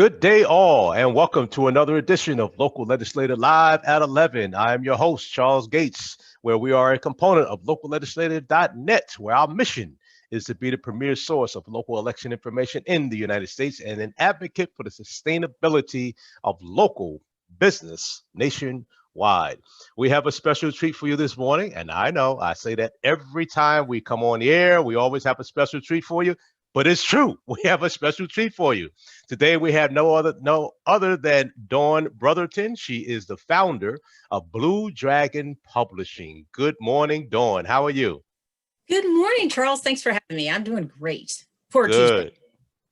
Good day, all, and welcome to another edition of Local Legislator Live at 11. I am your host, Charles Gates, where we are a component of locallegislator.net, where our mission is to be the premier source of local election information in the United States and an advocate for the sustainability of local business nationwide. We have a special treat for you this morning, and I know I say that every time we come on the air, we always have a special treat for you. But it's true. We have a special treat for you. Today we have no other than Dawn Brotherton. She is the founder of Blue Dragon Publishing. Good morning, Dawn. How are you? Good morning, Charles. Thanks for having me. I'm doing great for Good. Tuesday.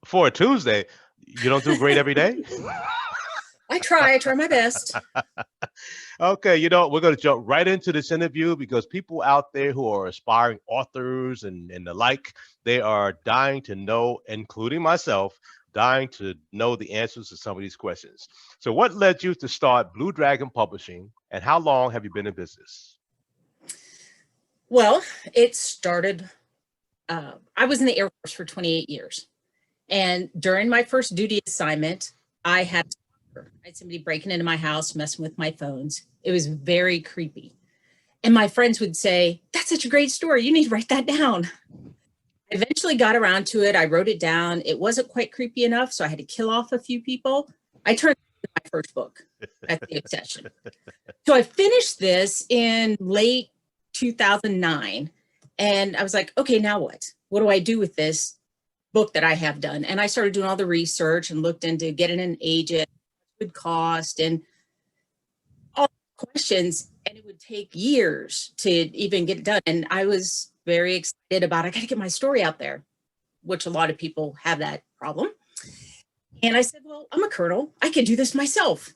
For a Tuesday, you don't do great every day? I try my best. Okay, we're going to jump right into this interview because people out there who are aspiring authors and the like, they are dying to know, including myself, dying to know the answers to some of these questions. So what led you to start Blue Dragon Publishing, and how long have you been in business? Well, it started, I was in the Air Force for 28 years. And during my first duty assignment, I had somebody breaking into my house, messing with my phones. It was very creepy. And my friends would say, "That's such a great story. You need to write that down." I eventually got around to it. I wrote it down. It wasn't quite creepy enough, so I had to kill off a few people. I turned it into my first book. That's the obsession. So I finished this in late 2009. And I was like, okay, now what? What do I do with this book that I have done? And I started doing all the research and looked into getting an agent, would cost, and all the questions, and it would take years to even get it done. And I was very excited about, I got to get my story out there, which a lot of people have that problem. And I said, well, I'm a colonel. I can do this myself.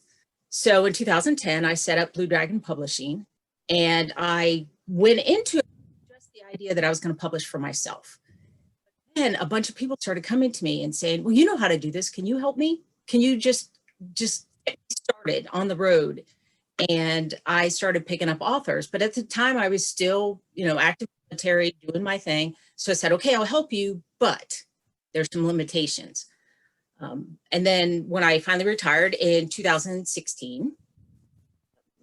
So in 2010, I set up Blue Dragon Publishing, and I went into it just the idea that I was going to publish for myself. And a bunch of people started coming to me and saying, well, you know how to do this. Can you help me? Can you just get me started on the road? And I started picking up authors, but at the time I was still, active military, doing my thing. So I said, okay, I'll help you, but there's some limitations. And then when I finally retired in 2016,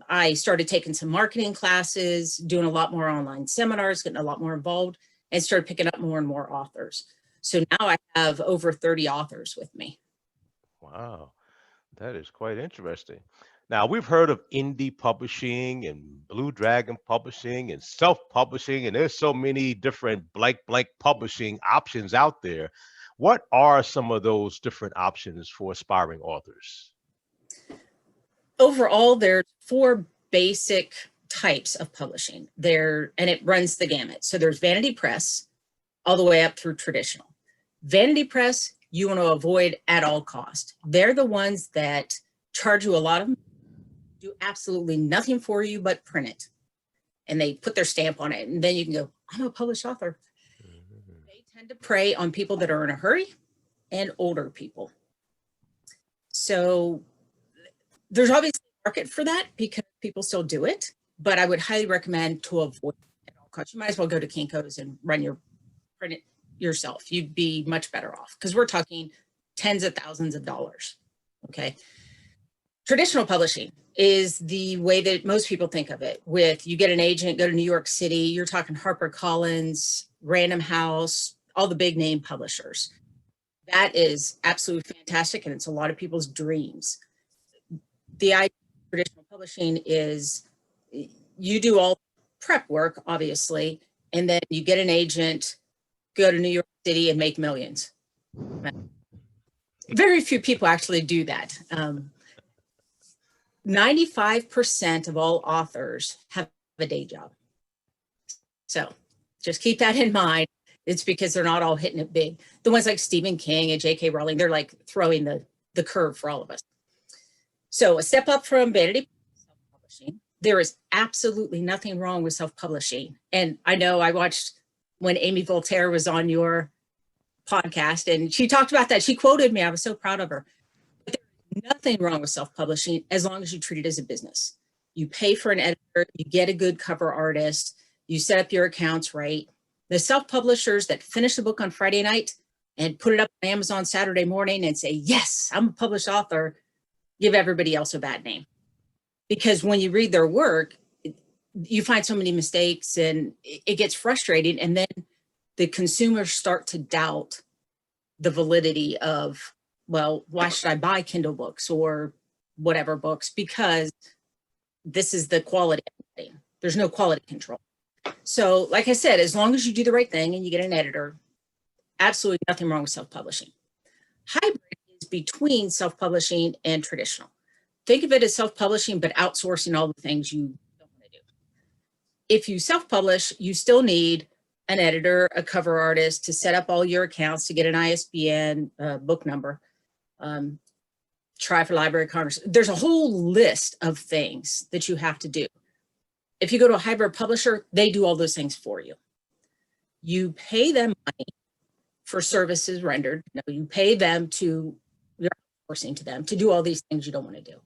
I started taking some marketing classes, doing a lot more online seminars, getting a lot more involved, and started picking up more and more authors. So now I have over 30 authors with me. Wow. That is quite interesting. Now, we've heard of indie publishing and Blue Dragon Publishing and self-publishing, and there's so many different blank publishing options out there. What are some of those different options for aspiring authors? Overall, there's 4 basic types of publishing there, and it runs the gamut. So there's vanity press all the way up through traditional. Vanity press, you want to avoid at all cost. They're the ones that charge you a lot of money, do absolutely nothing for you but print it. And they put their stamp on it. And then you can go, I'm a published author. They tend to prey on people that are in a hurry and older people. So there's obviously a market for that because people still do it. But I would highly recommend to avoid it at all costs. You might as well go to Kinko's and print it yourself. You'd be much better off because we're talking tens of thousands of dollars. Okay. Traditional publishing is the way that most people think of it. With you get an agent, go to New York City, you're talking HarperCollins, Random House, all the big name publishers. That is absolutely fantastic, and it's a lot of people's dreams. The idea of traditional publishing is you do all prep work, obviously, and then you get an agent, go to New York City and make millions. Very few people actually do that. 95% of all authors have a day job. So just keep that in mind. It's because they're not all hitting it big. The ones like Stephen King and J.K. Rowling, they're like throwing the curve for all of us. So a step up from vanity self-publishing. There is absolutely nothing wrong with self-publishing. And I know I watched when Amy Voltaire was on your podcast and she talked about that. She quoted me. I was so proud of her. But there's nothing wrong with self-publishing as long as you treat it as a business. You pay for an editor, you get a good cover artist, you set up your accounts right. The self-publishers that finish the book on Friday night and put it up on Amazon Saturday morning and say, yes, I'm a published author, give everybody else a bad name. Because when you read their work, you find so many mistakes and it gets frustrating. And then the consumers start to doubt the validity of, well, why should I buy Kindle books or whatever books? Because this is the quality. There's no quality control. So like I said, as long as you do the right thing and you get an editor, absolutely nothing wrong with self-publishing. Hybrid is between self-publishing and traditional. Think of it as self-publishing, but outsourcing all the things you don't want to do. If you self-publish, you still need an editor, a cover artist to set up all your accounts, to get an ISBN, book number, try for Library of Congress. There's a whole list of things that you have to do. If you go to a hybrid publisher, they do all those things for you. You pay them money for services rendered. You pay them to, you're outsourcing to them to do all these things you don't want to do.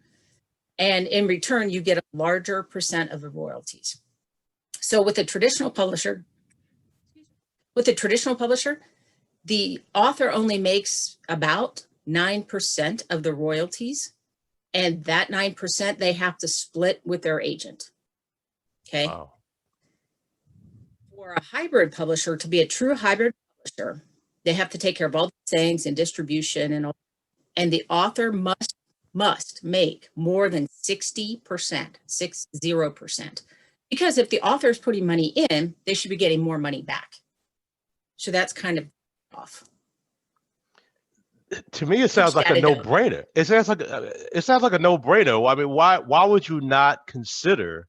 And in return, you get a larger percent of the royalties. So with a traditional publisher, the author only makes about 9% of the royalties. And that 9% they have to split with their agent. Okay. Wow. For a hybrid publisher to be a true hybrid publisher, they have to take care of all the things and distribution and all. And the author must make more than 60%, 60%. Because if the author is putting money in, they should be getting more money back. So that's kind of off. To me, it sounds like a no-brainer. It sounds like a no-brainer. I mean, why would you not consider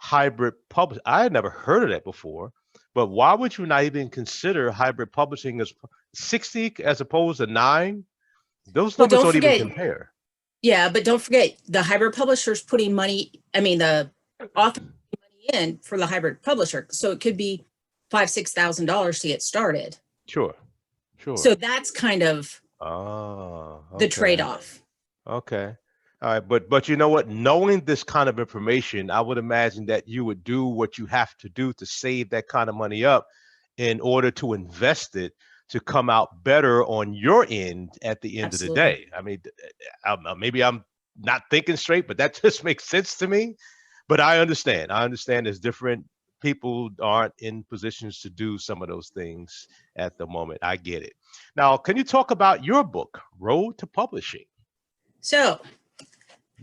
hybrid publishing? I had never heard of that before, but why would you not even consider hybrid publishing as 60 as opposed to 9? Those numbers don't even compare. Yeah, but don't forget the hybrid publisher's putting money. I mean, the author putting money in for the hybrid publisher, so it could be $5,000-$6,000 to get started. Sure. So that's kind of the trade-off. Okay. All right, but you know what? Knowing this kind of information, I would imagine that you would do what you have to do to save that kind of money up in order to invest it to come out better on your end at the end Absolutely. of the day. I mean, maybe I'm not thinking straight, but that just makes sense to me. But I understand. There's different people aren't in positions to do some of those things at the moment. I get it. Now, can you talk about your book, Road to Publishing? So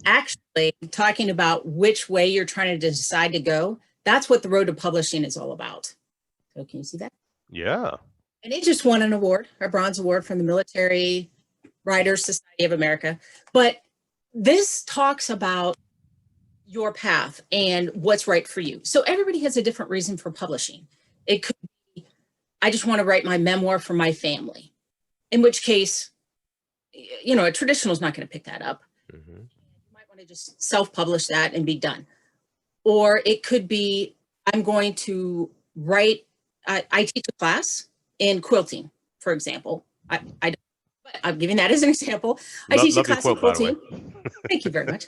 actually talking about which way you're trying to decide to go, that's what the Road to Publishing is all about. So can you see that? Yeah. And it just won an award, a bronze award from the Military Writers Society of America. But this talks about your path and what's right for you. So everybody has a different reason for publishing. It could be, I just want to write my memoir for my family, in which case, you know, a traditional is not going to pick that up. Mm-hmm. You might want to just self-publish that and be done. Or it could be, I'm going to write, I teach a class in quilting, for example. I'm giving that as an example. I teach a class in quilting. Thank you very much.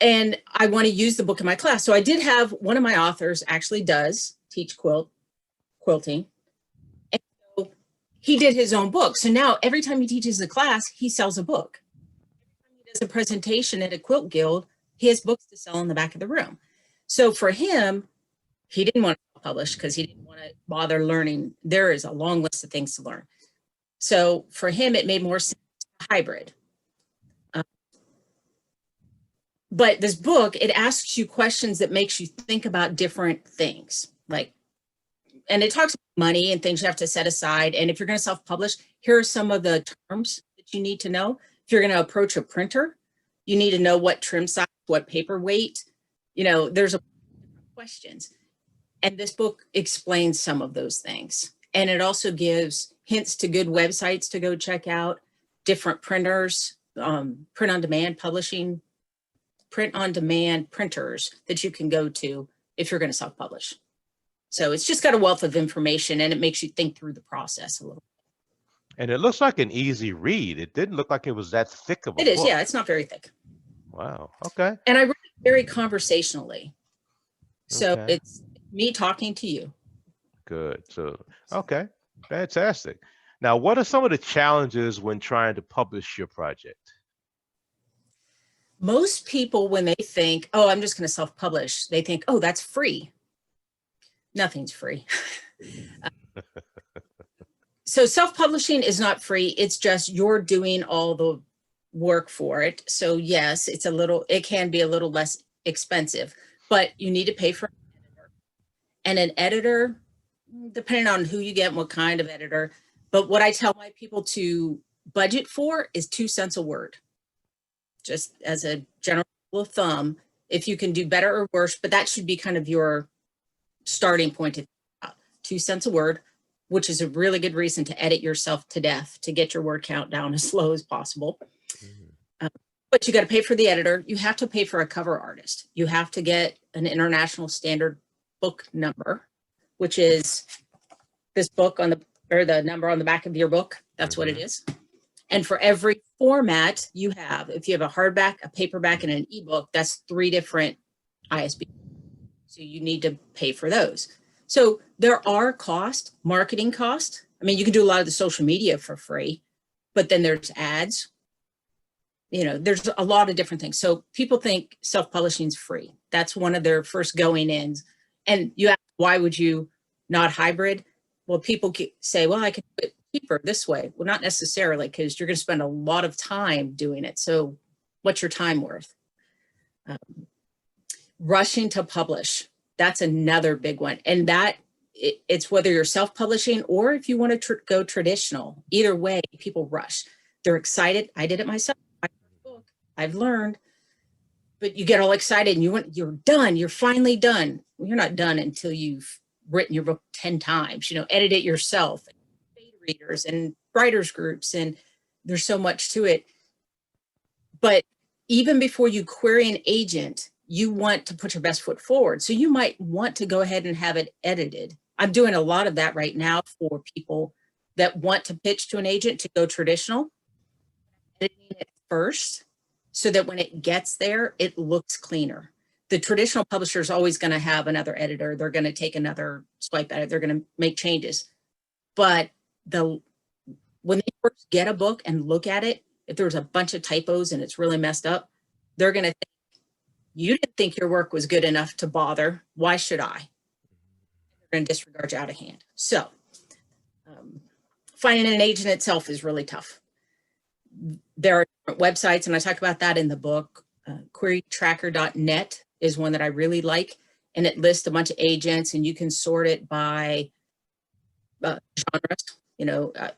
And I want to use the book in my class. So I did have one of my authors actually does teach quilting. And so he did his own book. So now every time he teaches a class, he sells a book. Every time he does a presentation at a quilt guild, he has books to sell in the back of the room. So for him, he didn't want to publish because he didn't want to bother learning. There is a long list of things to learn. So for him, it made more sense to hybrid. But this book, it asks you questions that makes you think about different things. Like, and it talks about money and things you have to set aside. And if you're going to self-publish, here are some of the terms that you need to know. If you're going to approach a printer, you need to know what trim size, what paper weight, you know, there's a questions. And this book explains some of those things. And it also gives hints to good websites to go check out, different printers, print-on-demand publishing, print-on-demand printers that you can go to if you're going to self-publish. So it's just got a wealth of information and it makes you think through the process a little. And it looks like an easy read. It didn't look like it was that thick of a book. It is, yeah, it's not very thick. Wow, okay. And I write it very conversationally. So it's me talking to you. Good. So, okay, fantastic. Now, what are some of the challenges when trying to publish your project? Most people, when they think, oh, I'm just going to self-publish, they think, oh, that's free. Nothing's free. So self-publishing is not free. It's just you're doing all the work for it. So yes, it can be a little less expensive, but you need to pay for an editor. And an editor, depending on who you get and what kind of editor, but what I tell my people to budget for is 2 cents a word. Just as a general rule of thumb, if you can do better or worse, but that should be kind of your starting point. 2 cents a word, which is a really good reason to edit yourself to death, to get your word count down as slow as possible. But you got to pay for the editor. You have to pay for a cover artist. You have to get an international standard book number, which is this book or the number on the back of your book. That's what it is. And for every format you have, if you have a hardback, a paperback, and an ebook, that's 3 different ISBN. So you need to pay for those. So there are marketing costs. I mean, you can do a lot of the social media for free, but then there's ads. There's a lot of different things. So people think self-publishing is free. That's one of their first going ins. And you ask, why would you not hybrid? Well, people say, well, I can do it cheaper this way. Well, not necessarily, because you're going to spend a lot of time doing it. So what's your time worth? Rushing to publish. That's another big one. And it's whether you're self-publishing or if you want to go traditional. Either way, people rush. They're excited. I did it myself. I've learned, but you get all excited and you're done. You're finally done. Well, you're not done until you've written your book 10 times, edit it yourself, beta readers and writers groups. And there's so much to it. But even before you query an agent, you want to put your best foot forward. So you might want to go ahead and have it edited. I'm doing a lot of that right now for people that want to pitch to an agent to go traditional, editing it first, so that when it gets there, it looks cleaner. The traditional publisher is always going to have another editor. They're going to take another swipe at it. They're going to make changes. But when they first get a book and look at it, if there's a bunch of typos and it's really messed up, they're going to think, you didn't think your work was good enough to bother. Why should I? They're going to disregard you out of hand. So finding an agent itself is really tough. There are different websites, and I talk about that in the book. Querytracker.net is one that I really like, and it lists a bunch of agents, and you can sort it by genres.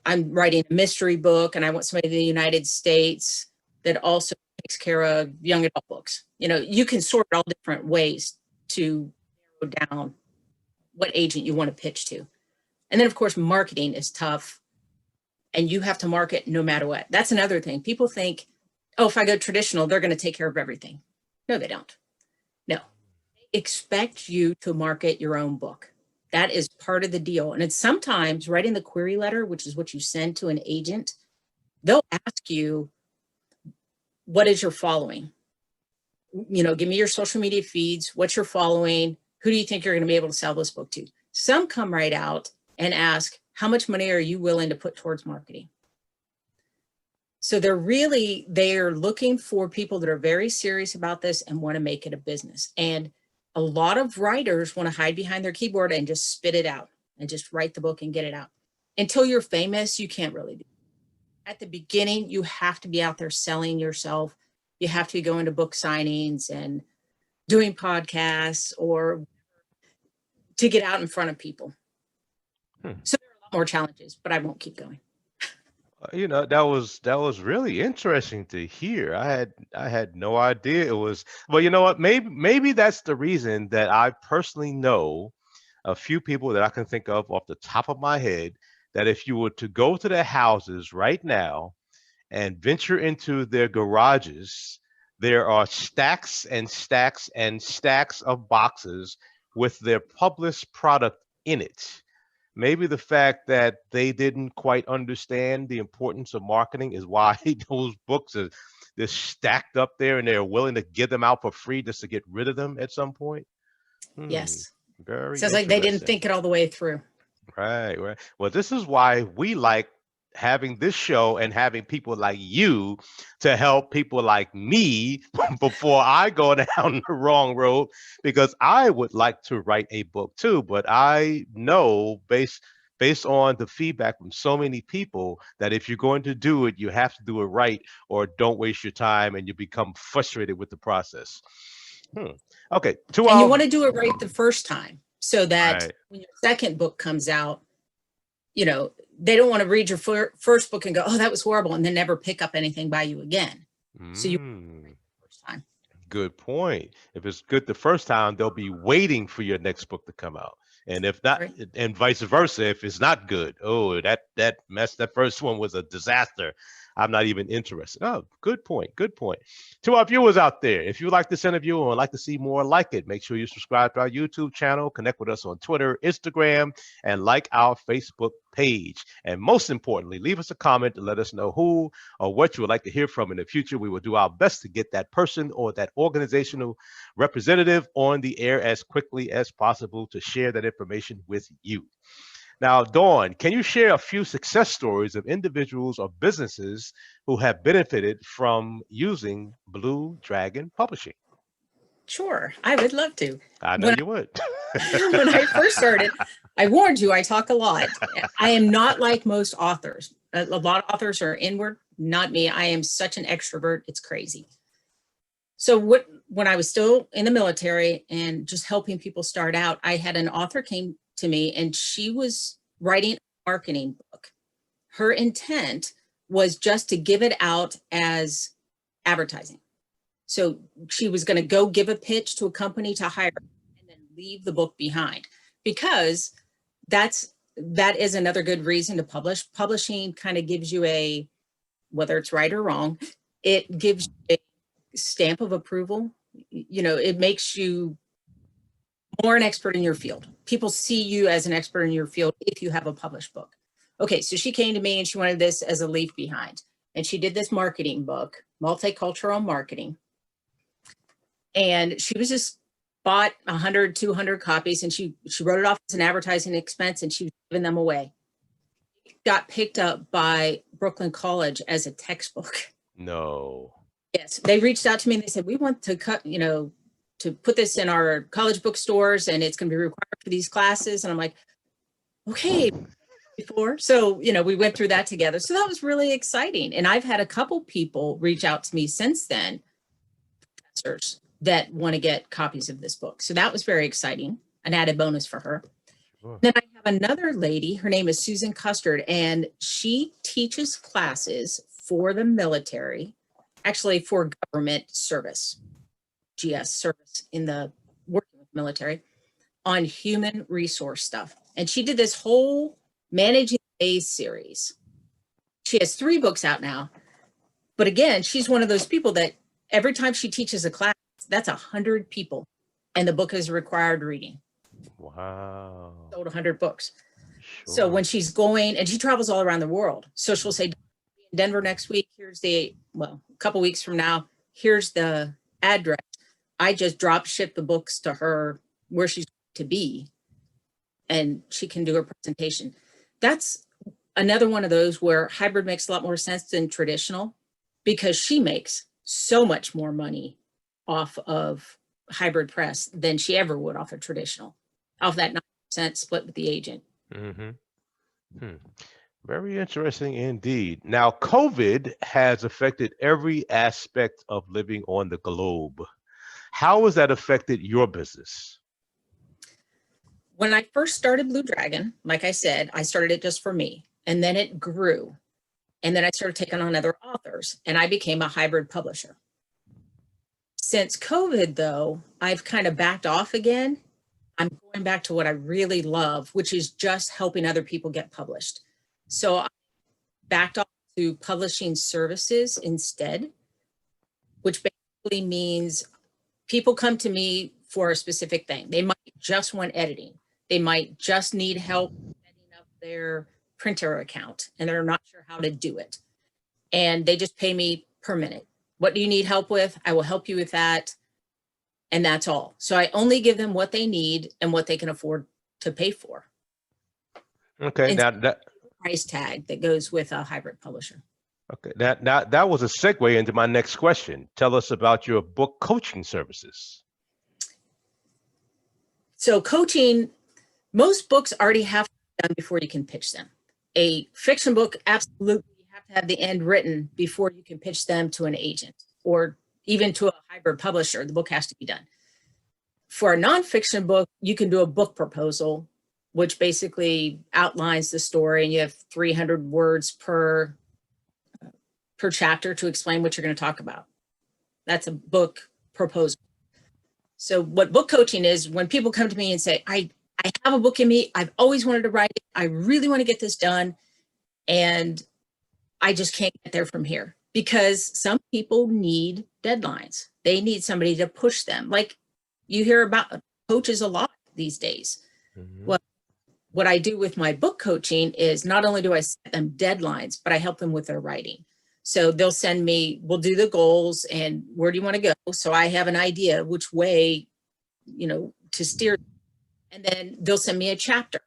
I'm writing a mystery book, and I want somebody in the United States that also takes care of young adult books. You can sort all different ways to narrow down what agent you want to pitch to. And then, of course, marketing is tough. And you have to market no matter what. That's another thing. People think, oh, if I go traditional, they're going to take care of everything. No, they don't. No. They expect you to market your own book. That is part of the deal. And it's sometimes writing the query letter, which is what you send to an agent, they'll ask you, what is your following? Give me your social media feeds. What's your following? Who do you think you're going to be able to sell this book to? Some come right out and ask, how much money are you willing to put towards marketing? So they're looking for people that are very serious about this and want to make it a business. And a lot of writers want to hide behind their keyboard and just spit it out and just write the book and get it out. Until you're famous, you can't really do it. At the beginning, you have to be out there selling yourself. You have to be going to book signings and doing podcasts or to get out in front of people. So there are a lot more challenges, but I won't keep going. That was really interesting to hear. I had no idea it was. Well, you know what? Maybe that's the reason that I personally know a few people that I can think of off the top of my head that if you were to go to their houses right now and venture into their garages, there are stacks and stacks and stacks of boxes with their published product in it. Maybe the fact that they didn't quite understand the importance of marketing is why those books are just stacked up there and they're willing to give them out for free just to get rid of them at some point. Yes. Very Sounds like they didn't think it all the way through. Right. Well, this is why we like having this show and having people like you to help people like me before I go down the wrong road, because I would like to write a book too, but I know based on the feedback from so many people that if you're going to do it, you have to do it right, or don't waste your time and you become frustrated with the process. Hmm. Okay, to And you our want to do it right the first time so that right. when your second book comes out, you know, they don't want to read your first book and go, oh, that was horrible, and then never pick up anything by you again. So you Mm. first time. Good point. If it's good the first time, they'll be waiting for your next book to come out. And if not, Right. and vice versa, if it's not good, oh, that mess, that first one was a disaster. I'm not even interested. Oh, good point. Good point. To our viewers out there, if you like this interview and would like to see more like it, make sure you subscribe to our YouTube channel, connect with us on Twitter, Instagram, and like our Facebook page. And most importantly, leave us a comment to let us know who or what you would like to hear from in the future. We will do our best to get that person or that organizational representative on the air as quickly as possible to share that information with you. Now, Dawn, can you share a few success stories of individuals or businesses who have benefited from using Blue Dragon Publishing? Sure, I would love to. I know When you would. when I first started, I warned you, I talk a lot. I am not like most authors. A lot of authors are inward, not me. I am such an extrovert, it's crazy. So when I was still in the military and just helping people start out, I had an author came to me and she was writing a marketing book. Her intent was just to give it out as advertising. So she was going to go give a pitch to a company to hire and then leave the book behind, because that is another good reason to publish. Publishing kind of gives you a, whether it's right or wrong, it gives you a stamp of approval. You know, it makes you more an expert in your field. People see you as an expert in your field if you have a published book. Okay, so she came to me and she wanted this as a leave behind. And she did this marketing book, Multicultural Marketing. And she was just bought 100, 200 copies, and she wrote it off as an advertising expense, and she was giving them away. It got picked up by Brooklyn College as a textbook. No. Yes, they reached out to me and they said, we want to cut, you know, to put this in our college bookstores, and it's going to be required for these classes. And I'm like, okay, before. So, you know, we went through that together. So that was really exciting. And I've had a couple people reach out to me since then, professors that want to get copies of this book. So that was very exciting, an added bonus for her. Sure. Then I have another lady, her name is Susan Custard, and she teaches classes for the military, actually for government service, GS service in the working with military, on human resource stuff. And she did this whole Managing Days series. She has 3 books out now. But again, she's one of those people that every time she teaches a class, that's 100 people. And the book is required reading. Wow. Sold 100 books. Sure. So when she's going, and she travels all around the world. So she'll say, Denver next week, here's the, well, a couple weeks from now, here's the address. I just drop ship the books to her where she's to be, and she can do her presentation. That's another one of those where hybrid makes a lot more sense than traditional, because she makes so much more money off of hybrid press than she ever would off of traditional, off that 9% split with the agent. Mm-hmm. Very interesting indeed. Now, COVID has affected every aspect of living on the globe. How has that affected your business? When I first started Blue Dragon, like I said, I started it just for me, and then it grew. And then I started taking on other authors, and I became a hybrid publisher. Since COVID, though, I've kind of backed off again. I'm going back to what I really love, which is just helping other people get published. So I backed off to publishing services instead, which basically means people come to me for a specific thing. They might just want editing. They might just need help setting up their printer account, and they're not sure how to do it. And they just pay me per minute. What do you need help with? I will help you with that. And that's all. So I only give them what they need and what they can afford to pay for. Okay, And now that price tag that goes with a hybrid publisher. Okay, now that was a segue into my next question. Tell us about your book coaching services. So coaching, most books already have to be done before you can pitch them. A fiction book, absolutely, you have to have the end written before you can pitch them to an agent or even to a hybrid publisher. The book has to be done. For a nonfiction book, you can do a book proposal, which basically outlines the story, and you have 300 words per chapter to explain what you're going to talk about. That's a book proposal. So what book coaching is, when people come to me and say, I have a book in me, I've always wanted to write it, I really want to get this done, and I just can't get there from here. Because some people need deadlines. They need somebody to push them. Like you hear about coaches a lot these days. Mm-hmm. What I do with my book coaching is not only do I set them deadlines, but I help them with their writing. So they'll send me, we'll do the goals and where do you want to go? So I have an idea which way, to steer. And then they'll send me a chapter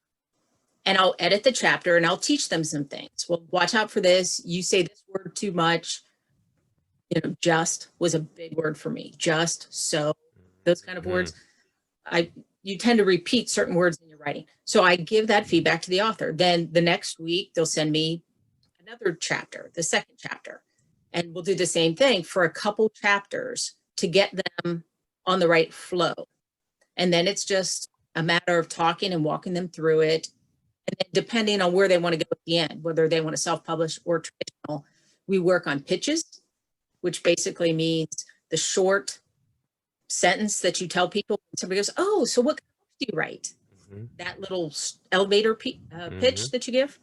and I'll edit the chapter and I'll teach them some things. Well, watch out for this. You say this word too much. Just was a big word for me. Just, so, those kind of words. You tend to repeat certain words in your writing. So I give that feedback to the author. Then the next week they'll send me another chapter, the second chapter, and we'll do the same thing for a couple chapters to get them on the right flow. And then it's just a matter of talking and walking them through it. And then depending on where they want to go at the end, whether they want to self-publish or traditional, we work on pitches, which basically means the short sentence that you tell people. Somebody goes, oh, so what do you write? Mm-hmm. That little elevator pitch that you give.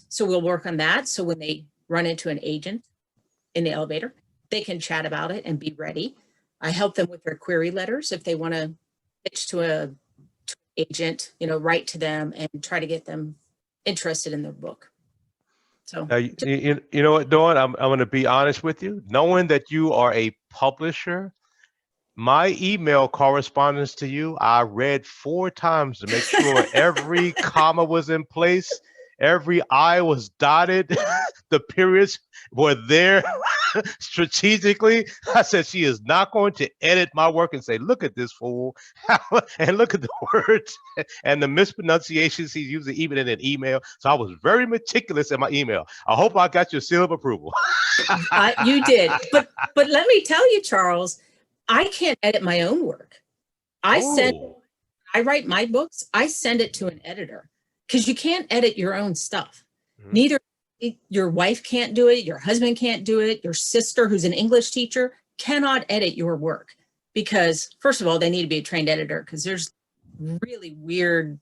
So we'll work on that. So when they run into an agent in the elevator, they can chat about it and be ready. I help them with their query letters if they want to pitch to an agent, write to them and try to get them interested in their book. So you know what, Dawn, I'm going to be honest with you. Knowing that you are a publisher, my email correspondence to you, I read 4 times to make sure every comma was in place. Every I was dotted. The periods were there strategically. I said, she is not going to edit my work and say, look at this fool, and look at the words and the mispronunciations he's using even in an email. So I was very meticulous in my email. I hope I got your seal of approval. You did. But let me tell you, Charles, I can't edit my own work. I write my books, I send it to an editor. Because you can't edit your own stuff. Mm-hmm. Neither your wife can't do it, your husband can't do it, your sister who's an English teacher cannot edit your work. Because first of all, they need to be a trained editor because there's really weird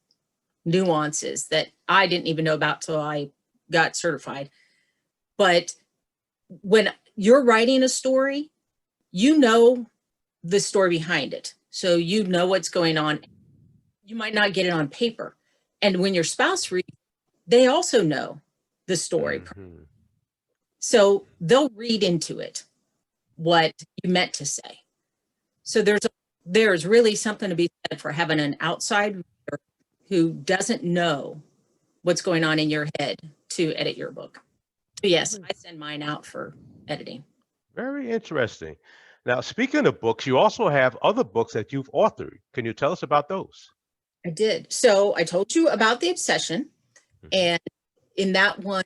nuances that I didn't even know about till I got certified. But when you're writing a story, you know the story behind it. So you know what's going on. You might not get it on paper. And when your spouse reads, they also know the story. Mm-hmm. So they'll read into it what you meant to say. So there's really something to be said for having an outside reader who doesn't know what's going on in your head to edit your book. So yes, I send mine out for editing. Very interesting. Now, speaking of books, you also have other books that you've authored. Can you tell us about those? I did. So I told you about The Obsession. And in that one,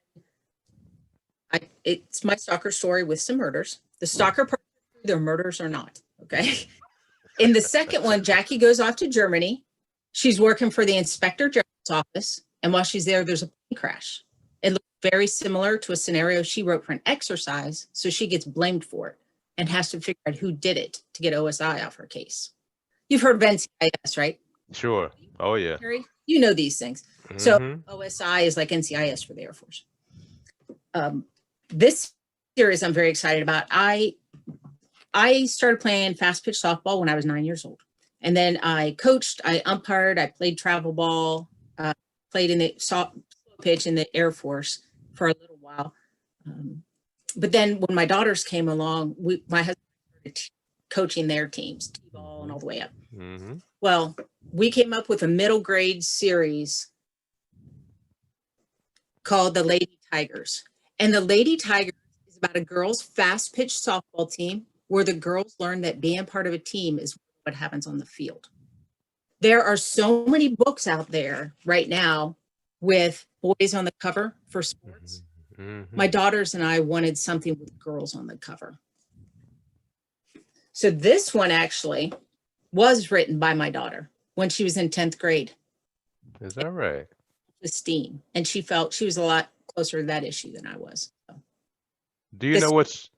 it's my stalker story with some murders. The stalker part, their murders or not. Okay. In the second one, Jackie goes off to Germany. She's working for the Inspector General's office. And while she's there, there's a plane crash. It looks very similar to a scenario she wrote for an exercise. So she gets blamed for it and has to figure out who did it to get OSI off her case. You've heard of NCIS, right? Sure. Oh, yeah. You know these things. Mm-hmm. So OSI is like NCIS for the Air Force. This series I'm very excited about. I started playing fast pitch softball when I was 9 years old. And then I coached, I umpired, I played travel ball, played in the slow pitch in the Air Force for a little while. But then when my daughters came along, my husband started coaching their teams, T-ball and all the way up. Mm-hmm. Well, we came up with a middle grade series called The Lady Tigers. And The Lady Tigers is about a girls' fast pitch softball team where the girls learn that being part of a team is what happens on the field. There are so many books out there right now with boys on the cover for sports. My daughters and I wanted something with girls on the cover. So this one actually was written by my daughter when she was in 10th grade. Is that right? Esteem. And she felt she was a lot closer to that issue than I was. So. Do you know what's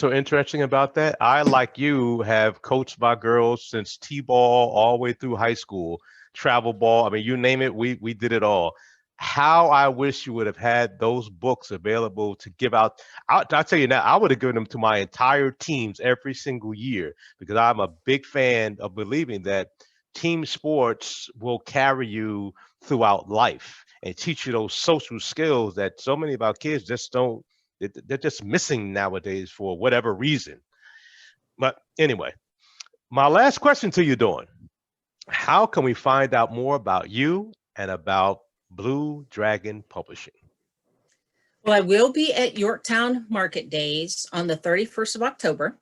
so interesting about that? I, like you, have coached my girls since T-ball all the way through high school, travel ball. I mean, you name it, we did it all. How I wish you would have had those books available to give out. I'll tell you now, I would have given them to my entire teams every single year, because I'm a big fan of believing that team sports will carry you throughout life and teach you those social skills that so many of our kids just don't, they're just missing nowadays for whatever reason. But anyway, my last question to you, Dawn, how can we find out more about you and about Blue Dragon Publishing? Well, I will be at Yorktown Market Days on the 31st of October.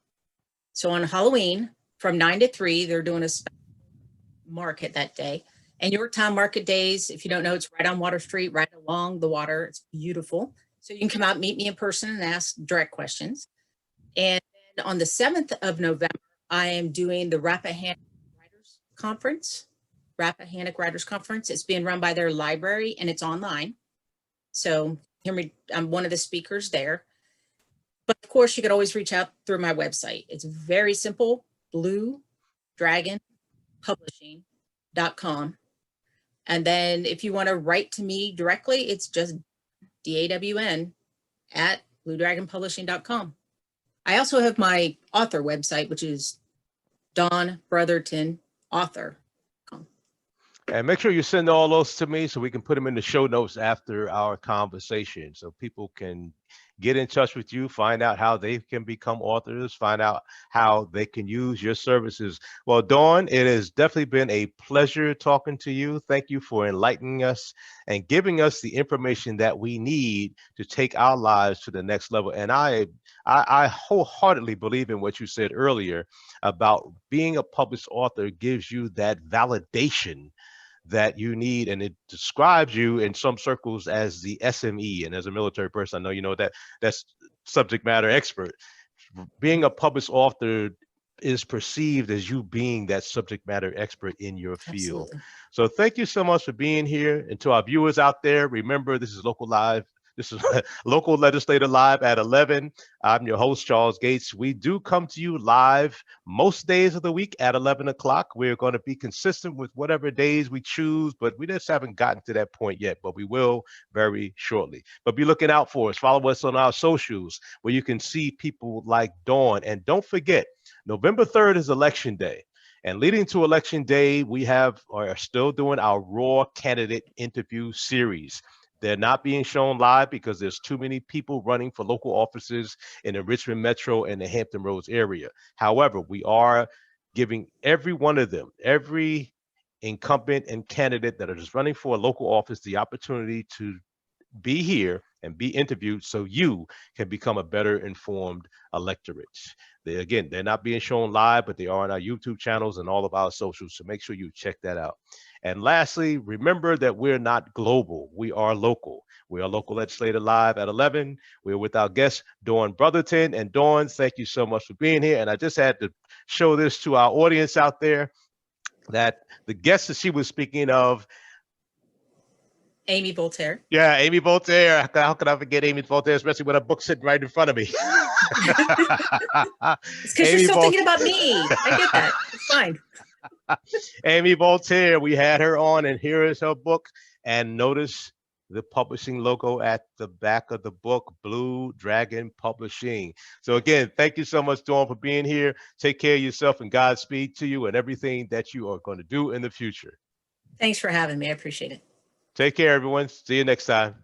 So on Halloween from 9 to 3, they're doing a special market that day. And Yorktown Market Days, if you don't know, it's right on Water Street, right along the water. It's beautiful. So you can come out, meet me in person and ask direct questions. And then on the 7th of November, I am doing the Rappahannock Writers Conference. Rappahannock Writers Conference. It's being run by their library and it's online. So I'm one of the speakers there. But of course, you could always reach out through my website. It's very simple, bluedragonpublishing.com. And then if you want to write to me directly, it's just DAWN@bluedragonpublishing.com. I also have my author website, which is Dawn Brotherton Author. And make sure you send all those to me so we can put them in the show notes after our conversation, so people can get in touch with you, find out how they can become authors, find out how they can use your services. Well, Dawn, it has definitely been a pleasure talking to you. Thank you for enlightening us and giving us the information that we need to take our lives to the next level. And I wholeheartedly believe in what you said earlier about being a published author gives you that validation that you need, and it describes you in some circles as the SME. And as a military person, I know you know that that's subject matter expert. Being a published author is perceived as you being that subject matter expert in your field. Absolutely. So thank you so much for being here. And to our viewers out there, remember, this is Local Live. This is Local Legislator Live at 11. I'm your host, Charles Gates. We do come to you live most days of the week at 11 o'clock. We're going to be consistent with whatever days we choose, but we just haven't gotten to that point yet, but we will very shortly. But be looking out for us. Follow us on our socials where you can see people like Dawn. And don't forget, November 3rd is Election Day. And leading to Election Day, we are still doing our Raw Candidate Interview Series. They're not being shown live because there's too many people running for local offices in the Richmond Metro and the Hampton Roads area. However, we are giving every one of them, every incumbent and candidate that are just running for a local office, the opportunity to be here and be interviewed so you can become a better informed electorate. They're not being shown live, but they are on our YouTube channels and all of our socials. So make sure you check that out. And lastly, remember that we're not global. We are local. We are Local Legislator Live at 11. We're with our guest, Dawn Brotherton. And Dawn, thank you so much for being here. And I just had to show this to our audience out there, that the guest that she was speaking of, Amy Voltaire. Yeah, Amy Voltaire. How could I forget Amy Voltaire, especially with a book sitting right in front of me? It's because you're still thinking about me. I get that. It's fine. Amy Voltaire, we had her on, and here is her book. And notice the publishing logo at the back of the book, Blue Dragon Publishing. So again, thank you so much, Dawn, for being here. Take care of yourself, and Godspeed to you and everything that you are going to do in the future. Thanks for having me. I appreciate it. Take care, everyone. See you next time.